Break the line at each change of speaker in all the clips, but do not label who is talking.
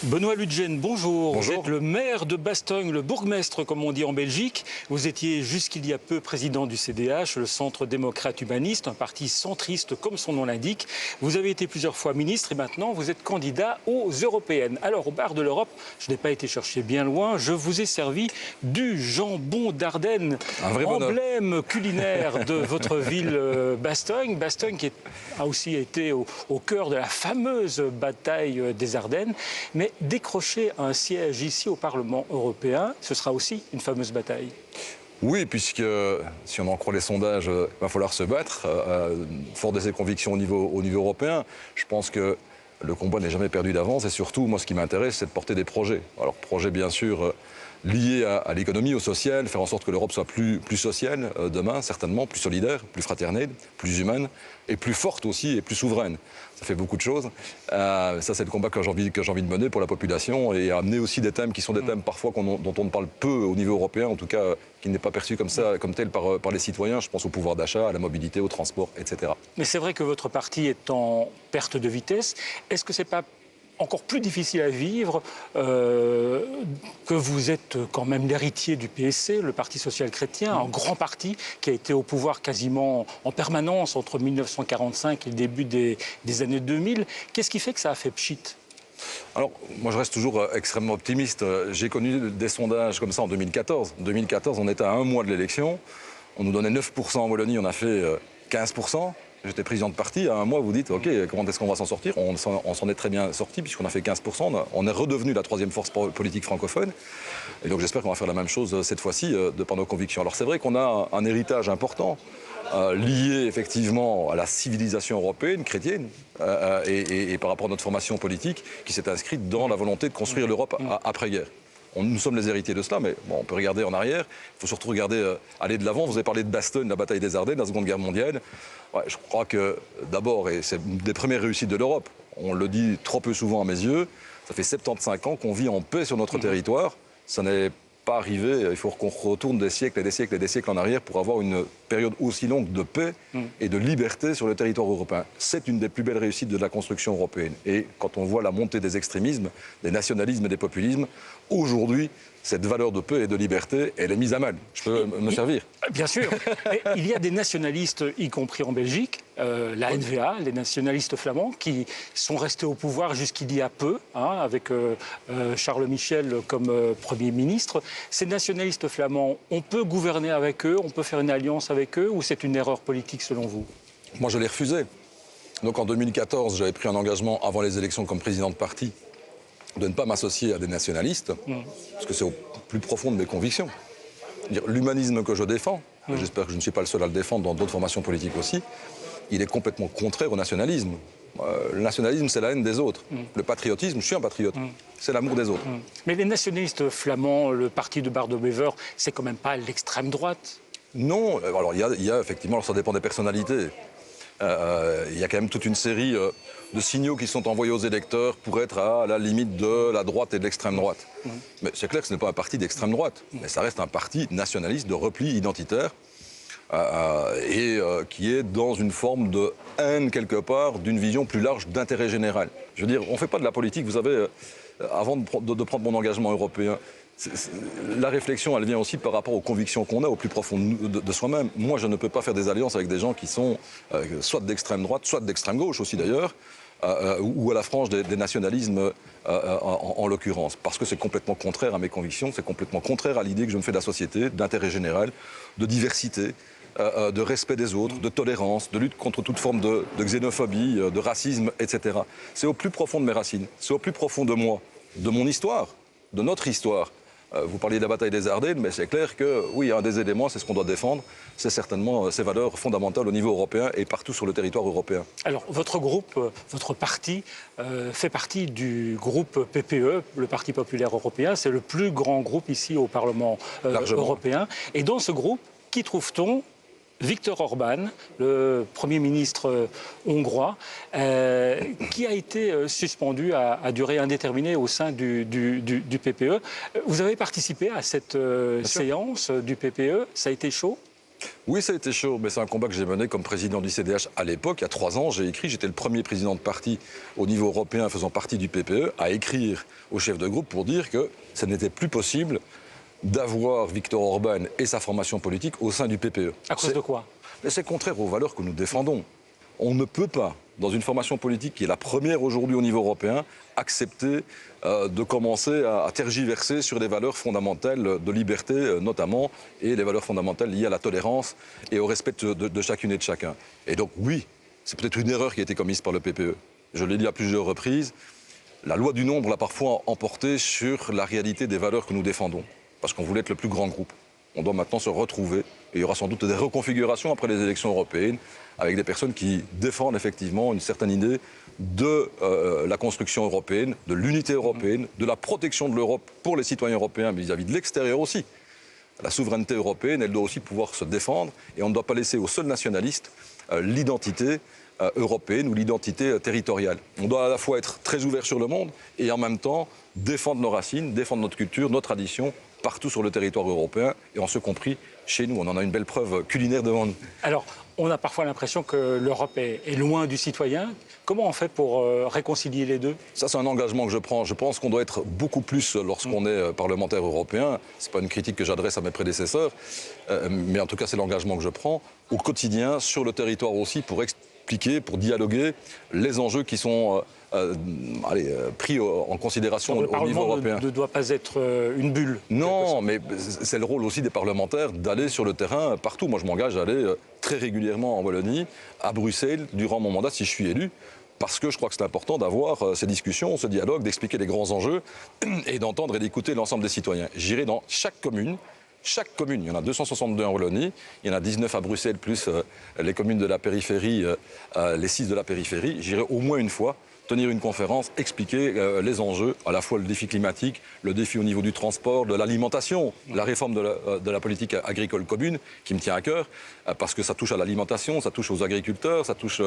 Benoît Ludgen, bonjour.
Bonjour.
Vous êtes le maire de Bastogne, le bourgmestre comme on dit en Belgique. Vous étiez jusqu'il y a peu président du CDH, le Centre démocrate humaniste, un parti centriste comme son nom l'indique. Vous avez été plusieurs fois ministre et maintenant vous êtes candidat aux européennes. Alors au bar de l'Europe, je n'ai pas été chercher bien loin, je vous ai servi du jambon d'Ardenne,
Un vrai bonheur.
emblème culinaire de votre ville Bastogne. Bastogne qui a aussi été au cœur de la fameuse bataille des Ardennes. Mais décrocher un siège ici au Parlement européen, ce sera aussi une fameuse bataille.
Oui, puisque si on en croit les sondages, il va falloir se battre, fort de ses convictions au niveau européen. Je pense que le combat n'est jamais perdu d'avance et surtout, moi, ce qui m'intéresse, c'est de porter des projets. Alors, projets, bien sûr, liés à l'économie, au social, faire en sorte que l'Europe soit plus sociale demain, certainement, plus solidaire, plus fraternelle, plus humaine et plus forte aussi et plus souveraine. Ça fait beaucoup de choses. Ça, c'est le combat que j'ai envie de mener pour la population et amener aussi des thèmes qui sont des thèmes parfois dont on ne parle peu au niveau européen, en tout cas, qui n'est pas perçu comme tel par les citoyens. Je pense au pouvoir d'achat, à la mobilité, au transport, etc.
Mais c'est vrai que votre parti est en perte de vitesse. Est-ce que c'est pas encore plus difficile à vivre que vous êtes quand même l'héritier du PSC, le Parti social-chrétien, un grand parti qui a été au pouvoir quasiment en permanence entre 1945 et le début des années 2000. Qu'est-ce qui fait que ça a fait pchit ?
Alors, moi, je reste toujours extrêmement optimiste. J'ai connu des sondages comme ça en 2014. En 2014, on était à un mois de l'élection. On nous donnait 9% en Wallonie, on a fait 15%. J'étais président de parti, à un mois, vous dites, OK, comment est-ce qu'on va s'en sortir? On s'en est très bien sorti, puisqu'on a fait 15%. On est redevenu la troisième force politique francophone. Et donc, j'espère qu'on va faire la même chose cette fois-ci, de par nos convictions. Alors, c'est vrai qu'on a un héritage important, lié effectivement à la civilisation européenne, chrétienne, et par rapport à notre formation politique, qui s'est inscrite dans la volonté de construire l'Europe après-guerre. Nous sommes les héritiers de cela, mais bon, on peut regarder en arrière. Il faut surtout regarder, aller de l'avant. Vous avez parlé de Bastogne, la bataille des Ardennes, la Seconde Guerre mondiale. Ouais, je crois que d'abord, et c'est une des premières réussites de l'Europe, on le dit trop peu souvent à mes yeux, ça fait 75 ans qu'on vit en paix sur notre territoire. Ça n'est pas arrivé, il faut qu'on retourne des siècles et des siècles et des siècles en arrière pour avoir une période aussi longue de paix et de liberté sur le territoire européen. C'est une des plus belles réussites de la construction européenne. Et quand on voit la montée des extrémismes, des nationalismes et des populismes, aujourd'hui, cette valeur de paix et de liberté, elle est mise à mal. Je peux me servir?
Bien sûr. Mais il y a des nationalistes, y compris en Belgique, la NVA, les nationalistes flamands, qui sont restés au pouvoir jusqu'il y a peu, avec Charles Michel comme Premier ministre. Ces nationalistes flamands, on peut gouverner avec eux, on peut faire une alliance avec eux, ou c'est une erreur politique selon vous?
Moi, je l'ai refusé. Donc en 2014, j'avais pris un engagement avant les élections comme président de parti de ne pas m'associer à des nationalistes, parce que c'est au plus profond de mes convictions. L'humanisme que je défends, j'espère que je ne suis pas le seul à le défendre dans d'autres formations politiques aussi, il est complètement contraire au nationalisme. Le nationalisme, c'est la haine des autres. Le patriotisme, je suis un patriote, c'est l'amour des autres.
Mais les nationalistes flamands, le parti de Bart de Wever, c'est quand même pas l'extrême droite?
Non, alors il y a effectivement, alors ça dépend des personnalités. Il y a quand même toute une série de signaux qui sont envoyés aux électeurs pour être à la limite de la droite et de l'extrême droite. Mais c'est clair que ce n'est pas un parti d'extrême droite, mais ça reste un parti nationaliste de repli identitaire qui est dans une forme de haine quelque part d'une vision plus large d'intérêt général. Je veux dire, on ne fait pas de la politique, vous savez, avant de prendre mon engagement européen, la réflexion, elle vient aussi par rapport aux convictions qu'on a au plus profond de soi-même. Moi, je ne peux pas faire des alliances avec des gens qui sont soit d'extrême droite, soit d'extrême gauche aussi d'ailleurs, ou à la frange des nationalismes en l'occurrence. Parce que c'est complètement contraire à mes convictions, c'est complètement contraire à l'idée que je me fais de la société, d'intérêt général, de diversité, de respect des autres, de tolérance, de lutte contre toute forme de xénophobie, de racisme, etc. C'est au plus profond de mes racines, c'est au plus profond de moi, de mon histoire, de notre histoire. Vous parliez de la bataille des Ardennes, mais c'est clair que, oui, un des éléments, c'est ce qu'on doit défendre, c'est certainement ces valeurs fondamentales au niveau européen et partout sur le territoire européen.
Alors, votre groupe, votre parti, fait partie du groupe PPE, le Parti populaire européen. C'est le plus grand groupe ici au Parlement européen. Et dans ce groupe, qui trouve-t-on? Viktor Orban, le Premier ministre hongrois, qui a été suspendu à durée indéterminée au sein du PPE. Vous avez participé à cette séance du PPE, ça a été chaud?
Oui, ça a été chaud, mais c'est un combat que j'ai mené comme président du CDH à l'époque. Il y a 3 ans, j'ai écrit, j'étais le premier président de parti au niveau européen faisant partie du PPE, à écrire au chef de groupe pour dire que ce n'était plus possible d'avoir Viktor Orban et sa formation politique au sein du PPE.
À cause de quoi?
Mais c'est contraire aux valeurs que nous défendons. On ne peut pas, dans une formation politique qui est la première aujourd'hui au niveau européen, accepter de commencer à tergiverser sur des valeurs fondamentales de liberté notamment, et les valeurs fondamentales liées à la tolérance et au respect de chacune et de chacun. Et donc oui, c'est peut-être une erreur qui a été commise par le PPE. Je l'ai dit à plusieurs reprises, la loi du nombre l'a parfois emporté sur la réalité des valeurs que nous défendons, parce qu'on voulait être le plus grand groupe. On doit maintenant se retrouver, et il y aura sans doute des reconfigurations après les élections européennes, avec des personnes qui défendent effectivement une certaine idée de la construction européenne, de l'unité européenne, de la protection de l'Europe pour les citoyens européens, mais vis-à-vis de l'extérieur aussi. La souveraineté européenne, elle doit aussi pouvoir se défendre, et on ne doit pas laisser aux seuls nationalistes l'identité européenne ou l'identité territoriale. On doit à la fois être très ouvert sur le monde et en même temps défendre nos racines, défendre notre culture, nos traditions, partout sur le territoire européen, et en ce compris chez nous. On en a une belle preuve culinaire devant nous.
Alors, on a parfois l'impression que l'Europe est loin du citoyen. Comment on fait pour réconcilier les deux?
Ça, c'est un engagement que je prends. Je pense qu'on doit être beaucoup plus lorsqu'on est parlementaire européen. Ce n'est pas une critique que j'adresse à mes prédécesseurs, mais en tout cas, c'est l'engagement que je prends au quotidien, sur le territoire aussi, pour expliquer, pour dialoguer les enjeux qui sont pris en considération au niveau européen. Le
Parlement ne doit pas être une bulle.
Non, mais c'est le rôle aussi des parlementaires d'aller sur le terrain partout. Moi, je m'engage à aller très régulièrement en Wallonie, à Bruxelles, durant mon mandat, si je suis élu, parce que je crois que c'est important d'avoir ces discussions, ce dialogue, d'expliquer les grands enjeux et d'entendre et d'écouter l'ensemble des citoyens. J'irai dans chaque commune, il y en a 262 en Wallonie, il y en a 19 à Bruxelles, plus les communes de la périphérie, les 6 de la périphérie. J'irai au moins une fois tenir une conférence, expliquer les enjeux, à la fois le défi climatique, le défi au niveau du transport, de l'alimentation, la réforme de la politique agricole commune, qui me tient à cœur, parce que ça touche à l'alimentation, ça touche aux agriculteurs, ça touche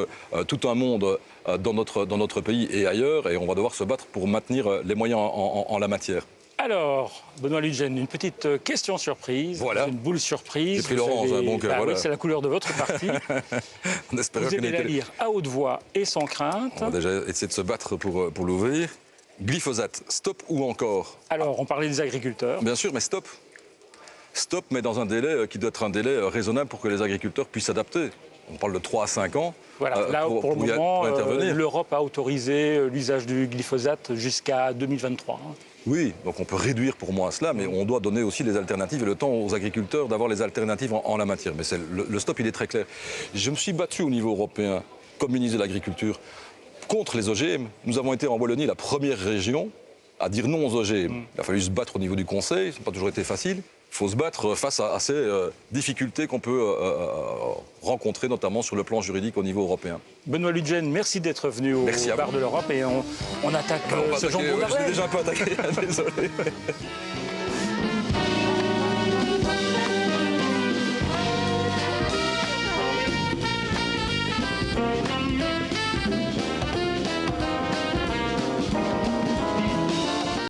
tout un monde dans notre pays et ailleurs, et on va devoir se battre pour maintenir les moyens en la matière.
Alors, Benoît Lutjens, une petite question surprise,
voilà.
Une boule surprise.
J'ai pris l'orange, donc voilà.
Oui, c'est la couleur de votre parti.
On espère
Vous allez la lire à haute voix et sans crainte.
On va déjà essayer de se battre pour l'ouvrir. Glyphosate, stop ou encore?
Alors, on parlait des agriculteurs.
Bien sûr, mais stop. Stop, mais dans un délai qui doit être un délai raisonnable pour que les agriculteurs puissent s'adapter. On parle de 3 à 5 ans.
Voilà, là, pour le moment, l'Europe a autorisé l'usage du glyphosate jusqu'à 2023.
Oui, donc on peut réduire pour moi cela, mais on doit donner aussi les alternatives et le temps aux agriculteurs d'avoir les alternatives en la matière. Mais le stop, il est très clair. Je me suis battu au niveau européen, comme ministre de l'Agriculture, contre les OGM. Nous avons été en Wallonie la première région à dire non aux OGM. Il a fallu se battre au niveau du Conseil, ça n'a pas toujours été facile. Il faut se battre face à ces difficultés qu'on peut rencontrer, notamment sur le plan juridique au niveau européen.
Benoît Lutjens, merci d'être venu au bar de l'Europe et on attaque ce jambon d'Ardenne.
Je suis déjà un peu attaqué, désolé.